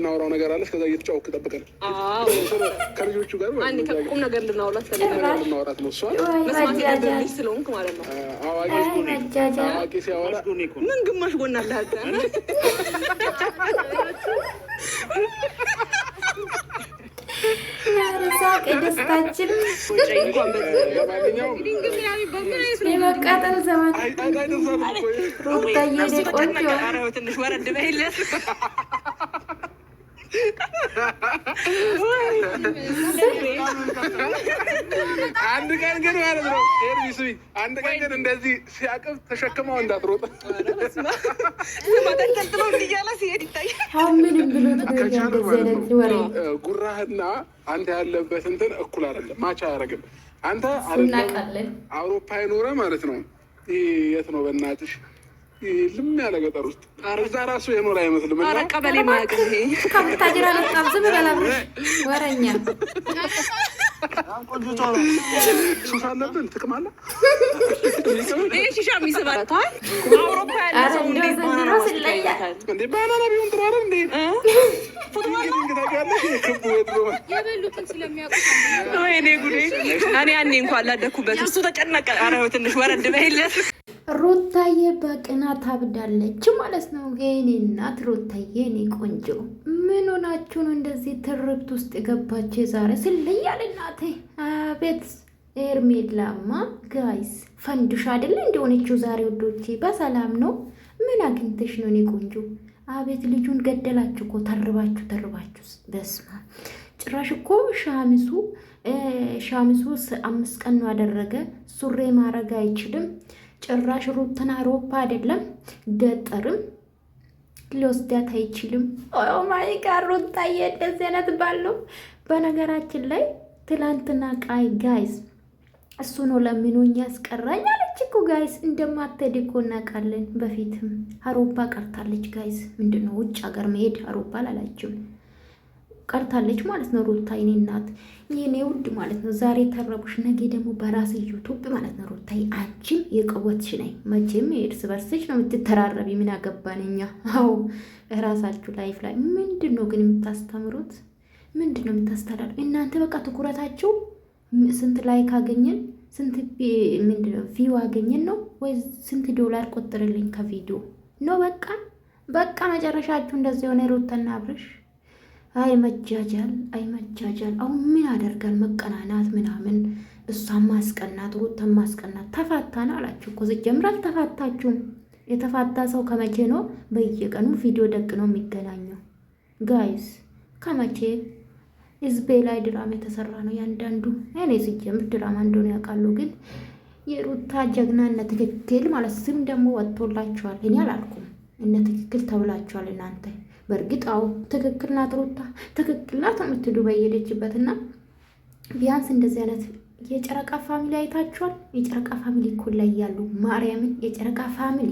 የምናወራው ነገር አለ። እስከዛ እየተጫወክ ጠብቀን ከልጆቹ ጋር ቁም ነገር ልናወራት ነው። እሷ መስማት ያለብሽ ስለሆንክ ማለት ነው። አዋቂ ሲያወራ ምን ግማሽ ጎና አለ ሳቅ ደስታችን የመቃጠል ዘመን ሩታዬ ቆንጆ ትንሽ ወረድ በይለት አንድ ቀን ግን ማለት ነው አንድ ቀን ግን እንደዚህ ሲያቅፍ ተሸክመው እንዳትሮጥ ማጠንጠልጥሎ እንዲያለ ሲሄድ ይታያል። ምንም ብሎት ጉራህና አንተ ያለበት እንትን እኩል አይደለም፣ ማቻ አያደርግም። አንተ አውሮፓ ይኖረ ማለት ነው። የት ነው በእናትሽ ልም ያለ ገጠር ውስጥ እዛ ራሱ የኖር አይመስልም። ኧረ ቀበሌ ማያውቅ ከቡታጅራ ለጣም ዝም በላብሽ ወረኛ ሱስ አለብን ጥቅም አለ ሺሻ የሚስባት አውሮፓ ያለ ሰው እንዴት እንዴ ባናና ቢሆን ጥሩ አይደል እንዴ የበሉትን ስለሚያውቁ ወይኔ ጉዴ። እኔ ያኔ እንኳን ላደኩበት እሱ ተጨነቀ። ኧረ ትንሽ ወረድ በይለት። ሩታዬ በቅናት አብዳለች ማለት ነው። የኔ እናት ሩታዬ የኔ ቆንጆ ምን ሆናችሁ ነው እንደዚህ ትርብት ውስጥ የገባችሁ? ዛሬ ስለያል እናቴ አቤት ኤርሜላማ ጋይስ ፈንዱሽ አይደለ እንደሆነችው ዛሬ ወዶቼ በሰላም ነው። ምን አግኝተሽ ነው እኔ ቆንጆ? አቤት ልጁን ገደላችሁ እኮ ተርባችሁ በስማ ጭራሽ እኮ ሻሚሱ 5 ቀን ነው ያደረገ። ሱሬ ማረግ አይችልም ጭራሽ ሩትና አውሮፓ አይደለም ገጠርም ሊወስዳት አይችልም። ኦ ማይ ጋድ ሩታዬ እንደዚህ አይነት ባለው። በነገራችን ላይ ትላንትና ጋይስ እሱ ነው ለምኖኝ ያስቀራኝ አለች እኮ ጋይስ። እንደማትሄድ እኮ እናውቃለን። በፊትም አውሮፓ ቀርታለች ጋይስ። ምንድነው ውጭ ሀገር መሄድ አውሮፓ አላላችሁም ቀርታለች ማለት ነው። ሩታዬ የኔ እናት የኔ ውድ ማለት ነው። ዛሬ ተረቡሽ፣ ነገ ደግሞ በራስ ዩቱብ ማለት ነው። ሩታዬ አንቺም የቀወትሽ ነኝ። መቼም እርስ በርስሽ ነው የምትተራረቢ። ምን አገባን እኛ? አዎ ራሳችሁ ላይፍ ላይ ምንድን ነው ግን የምታስተምሩት? ምንድን ነው የምታስተዳድሩ እናንተ? በቃ ትኩረታችሁ ስንት ላይክ አገኘን፣ ስንት ምንድን ነው ቪው አገኘን ነው ወይ ስንት ዶላር ቆጥርልኝ ከቪዲዮ ነው? በቃ መጨረሻችሁ እንደዚህ የሆነ ሩታና አብርሽ አይ መጃጃል። አሁን ምን ያደርጋል መቀናናት ምናምን፣ እሷን ማስቀናት ሩታን ማስቀናት። ተፋታን አላችሁ እኮ ሲጀምር አልተፋታችሁም። የተፋታ ሰው ከመቼ ነው በየቀኑ ቪዲዮ ደቅ ነው የሚገናኘው? ጋይስ ከመቼ ህዝቤ ላይ ድራማ የተሰራ ነው ያንዳንዱ። እኔ ሲጀምር ድራማ እንደሆነ ያውቃሉ፣ ግን የሩታ ጀግናነ ትክክል ማለት ስም ደግሞ ወጥቶላችኋል። እኔ አላልኩም እነ ትክክል ተብላችኋል እናንተ። በእርግጥ አዎ ትክክል ናት ሩታ፣ ትክክል ናት የምትሉ በየሄደችበት እና ቢያንስ እንደዚህ አይነት የጨረቃ ፋሚሊ አይታችኋል። የጨረቃ ፋሚሊ እኮ ላይ ያሉ ማርያምን፣ የጨረቃ ፋሚሊ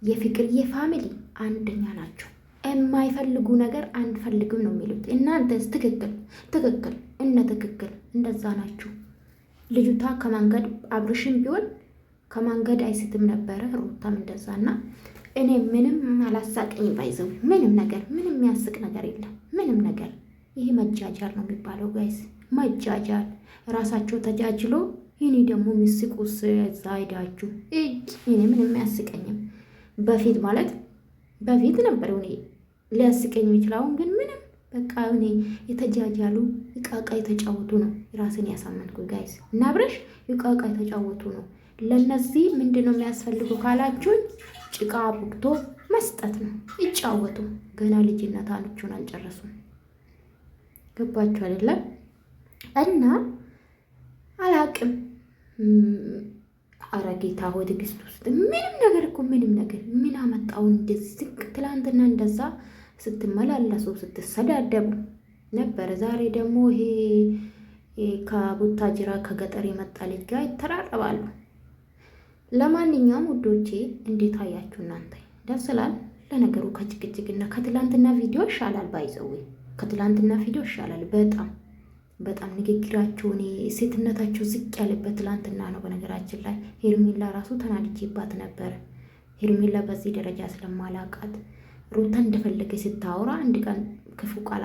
የፍቅርዬ ፋሚሊ አንደኛ ናቸው። የማይፈልጉ ነገር አንፈልግም ነው የሚሉት። እናንተስ ትክክል እነ ትክክል እንደዛ ናችሁ። ልጅቷ ከመንገድ አብርሽም ቢሆን ከመንገድ አይስትም ነበረ፣ ሩታም እንደዛና እኔ ምንም አላሳቀኝ ባይዘው ምንም የሚያስቅ ነገር የለም። ምንም ነገር ይሄ መጃጃል ነው የሚባለው ጋይስ፣ መጃጃል። ራሳቸው ተጃጅሎ እኔ ደግሞ ምስቁስ እዛ ሄዳችሁ እኔ ምንም አያስቀኝም። በፊት ነበር እኔ ሊያስቀኝ የሚችለው፣ ግን ምንም በቃ እኔ የተጃጃሉ እቃቃ የተጫወቱ ነው ራስን ያሳመንኩ ጋይስ። እና አብረሽ እቃቃ የተጫወቱ ነው። ለነዚህ ምንድነው የሚያስፈልገው ካላችሁኝ ጭቃ ቡክቶ መስጠት ነው። ይጫወቱ። ገና ልጅነታቸውን አልጨረሱም። ገባችሁ አይደለም? እና አላቅም አረጌታ ሆይ ትዕግስት ውስጥ ምንም ነገር እኮ ምን አመጣው እንደዚህ ዝቅ? ትላንትና እንደዛ ስትመላለሱ ስትሰዳደቡ ነበር። ዛሬ ደግሞ ይሄ ከቡታጅራ ከገጠር የመጣ ልጅ ጋር ይተራረባሉ። ለማንኛውም ውዶቼ እንዴት አያችሁ እናንተ? ደስ ይላል። ለነገሩ ከጭቅጭቅና ከትላንትና ቪዲዮ ይሻላል። ባይዘው ከትላንትና ቪዲዮ ይሻላል በጣም ንግግራቸው ሴትነታቸው ዝቅ ያለበት ትላንትና ነው። በነገራችን ላይ ሄርሜላ ራሱ ተናድጄባት ነበር። ሄርሜላ በዚህ ደረጃ ስለማላቃት ሩታ እንደፈለገ ስታወራ አንድ ቀን ክፉ ቃል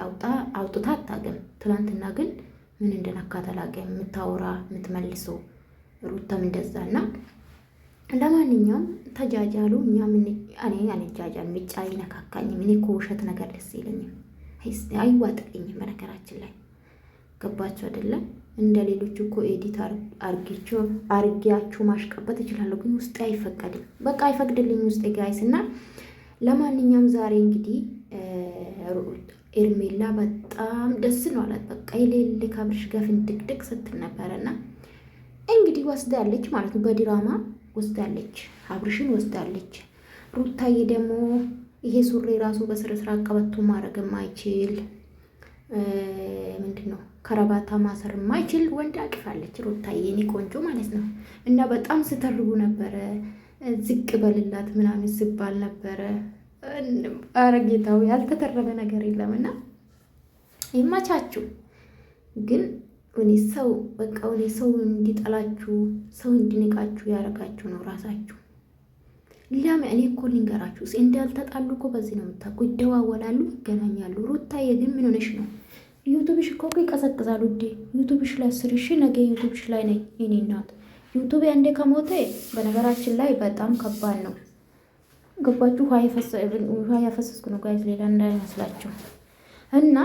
አውጥታ አታውቅም። ትናንትና ግን ምን እንደነካት አላውቅም። የምታወራ የምትመልሰው ሩታም እንደዛና ለማንኛውም ተጃጃሉ። እኛ እኔ አንጃጃል ምጫ ይነካካኝም። እኔ እኮ ውሸት ነገር ደስ ይለኝም አይዋጥልኝም። በነገራችን ላይ ገባችሁ አይደለም? እንደ ሌሎቹ እኮ ኤዲት አርጊያችሁ ማሽቀበት እችላለሁ፣ ግን ውስጤ አይፈቀድም። በቃ አይፈቅድልኝ ውስጤ ጋይስ። እና ለማንኛውም ዛሬ እንግዲህ ኤርሜላ በጣም ደስ ነው አላት። በቃ የሌለ ከአብርሽ ጋር ፍንድቅድቅ ስትል ነበረና እንግዲህ ወስዳለች ማለት ነው። በድራማ ወስዳለች፣ አብርሽን ወስዳለች። ሩታዬ ደግሞ ይሄ ሱሪ ራሱ በስርዓት ቀበቶ ማድረግ የማይችል ምንድን ነው ከረባታ ማሰር የማይችል ወንድ አቅፋለች ሩታዬ፣ የኔ ቆንጆ ማለት ነው። እና በጣም ስተርቡ ነበረ፣ ዝቅ በልላት ምናምን ሲባል ነበረ። ኧረ ጌታው ያልተተረበ ነገር የለምና ይማቻችሁ። ግን እኔ ሰው በቃ እኔ ሰው እንዲጠላችሁ ሰው እንዲንቃችሁ ያደርጋችሁ ነው ራሳችሁ። ለምን እኔ እኮ ልንገራችሁ እንዳልተጣሉ እኮ በዚህ ነው የምታውቁ። ይደዋወላሉ፣ ይገናኛሉ። ሩታዬ ግን ምን ሆነሽ ነው? ዩቱብሽ እኮ ይቀዘቅዛል ውዴ። ዩቱብሽ ላይ 10 ሺህ ነገ ዩቱብሽ ላይ ነኝ እኔ እናት። ዩቱብ አንዴ ከሞተ በነገራችን ላይ በጣም ከባድ ነው። ገባችሁ? ውሃ ያፈሰስኩ ነው ጋይስ፣ ሌላ እንዳይመስላችሁ እና